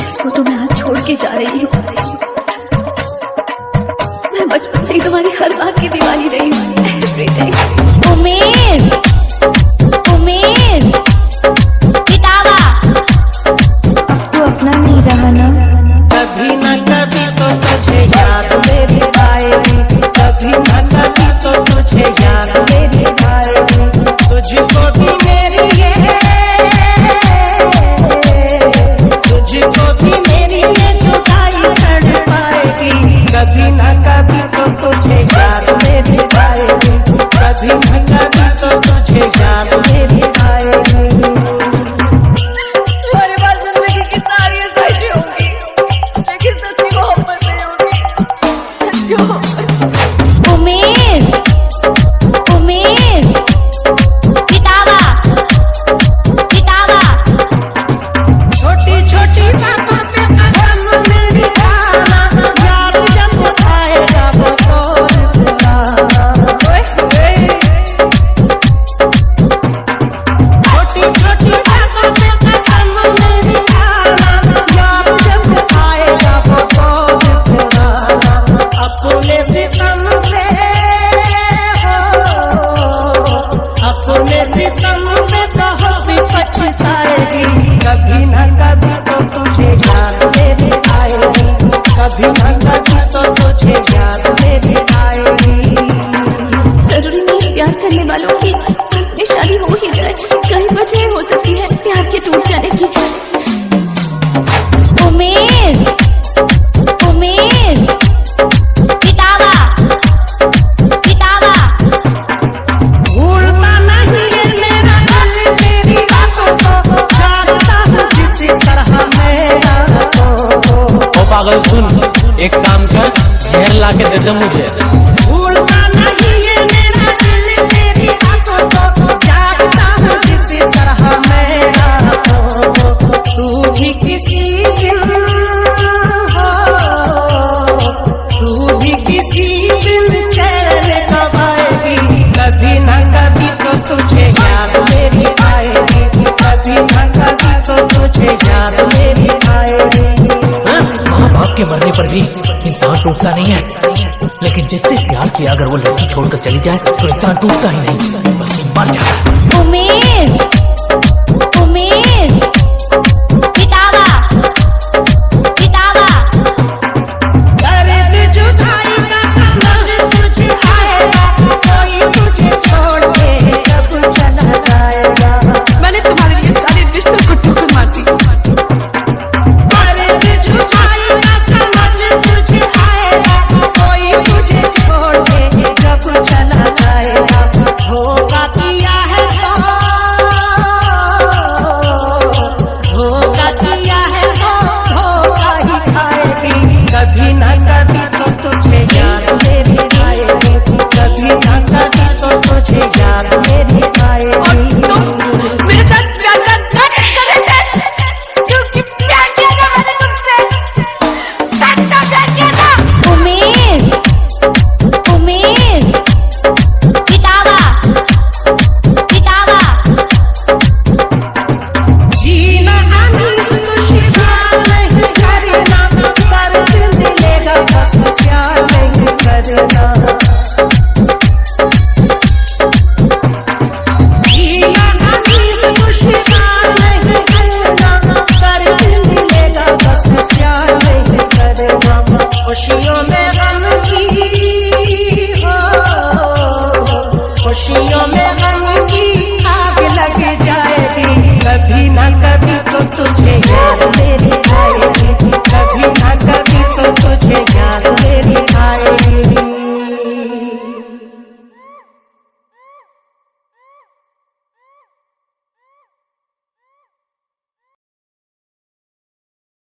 इसको तो मैं आज छोड़ के जा रही हूँ। मैं बचपन से ही तुम्हारी हर बात की दीवानी रही हूँ। उमेश, उमेश, किताबा, अब तो अपना नहीं रहा ना। कभी न कभी तो तुझे याद मेरी आएगी, कभी न कभी तो तुझे याद मेरी आएगी। तुझको भी मेरी ये, तुझको भी मेरी ये जुदाई कर पाएगी। कभी न कभी तो तुझे याद मेरी आएगी, कभी न कभी तो तुझे याद मेरी आएगी। उमेश, उमेश, किताबा, किताबा, छोटी छोटी बातों पे कसम मेरी खाना, याद जब आएगा वो कौन भुलाना। छोटी छोटी बातों पे कसम मेरी खाना, याद जब आएगा वो कौन भुलाना। अपने सितम पे अपने सितम पे बहुत ही पछताएगी। कभी न कभी तो तुझे याद मेरी आएगी, कभी न कभी तो तुझे याद मेरी आएगी। जरूरी नहीं प्यार करने वालों की अपनी शादी हो ही जाए, कई वजह हो सकती है प्यार के टूट जाने की। उमेश, उमेश, किताबा, किताबा, भूलता नहीं है मेरा दिल तेरी बातों को, जानता हूँ जिसी तरह मेरा को। ओ पागल सुन, एक काम कर, जहर ला के दे दे मुझे। भूलता नहीं है मेरा दिल तेरी बातों को, जानता हूँ जिसी तरह मेरा को। तू भी किसी दिन हो, तू भी किसी दिन चैन कब आएगी। कभी न कभी तो तुझे याद मेरी आएगी, कभी न कभी तो तुझे याद मेरी आएगी। माँ बाप के मरने पर भी इंसान टूटता नहीं है, लेकिन जिससे प्यार किया अगर वो लड़की छोड़कर चली जाए तो इंसान टूटता ही नहीं बल्कि मर जाता है। उमेश, उमेश, किताबा, किताबा, दर्द जुदाई का समझ तुझे आएगा, कोई तुझे छोड़ के जब चला जाएगा। मैंने तुम्हारे लिए सारे रिश्तों को ठुकर मार दी। दर्द जुदाई का समझ तुझे आएगा, कोई तुझे छोड़ के जब चला जाएगा। धोखा किया है तो, धोखा किया है तो धोखा ही खाएगी। कभी न कभी तो तुझे याद मेरी आएगी, कभी न कभी तो तुझे याद मेरी आएगी। मेरे साथ प्यार ना करें, क्योंकि प्यार किया था मैंने तुमसे, सच्चा प्यार किया था। उमेश, उमेश, किताबा, किताबा, जीना अनीस दुश्मन नहीं करना, दर्द मिलेगा बस प्यार नहीं करना। जीना अनीस दुश्मन नहीं करना, दर्द मिलेगा बस प्यार नहीं करना। खुशियों में गम की हो, खुशियों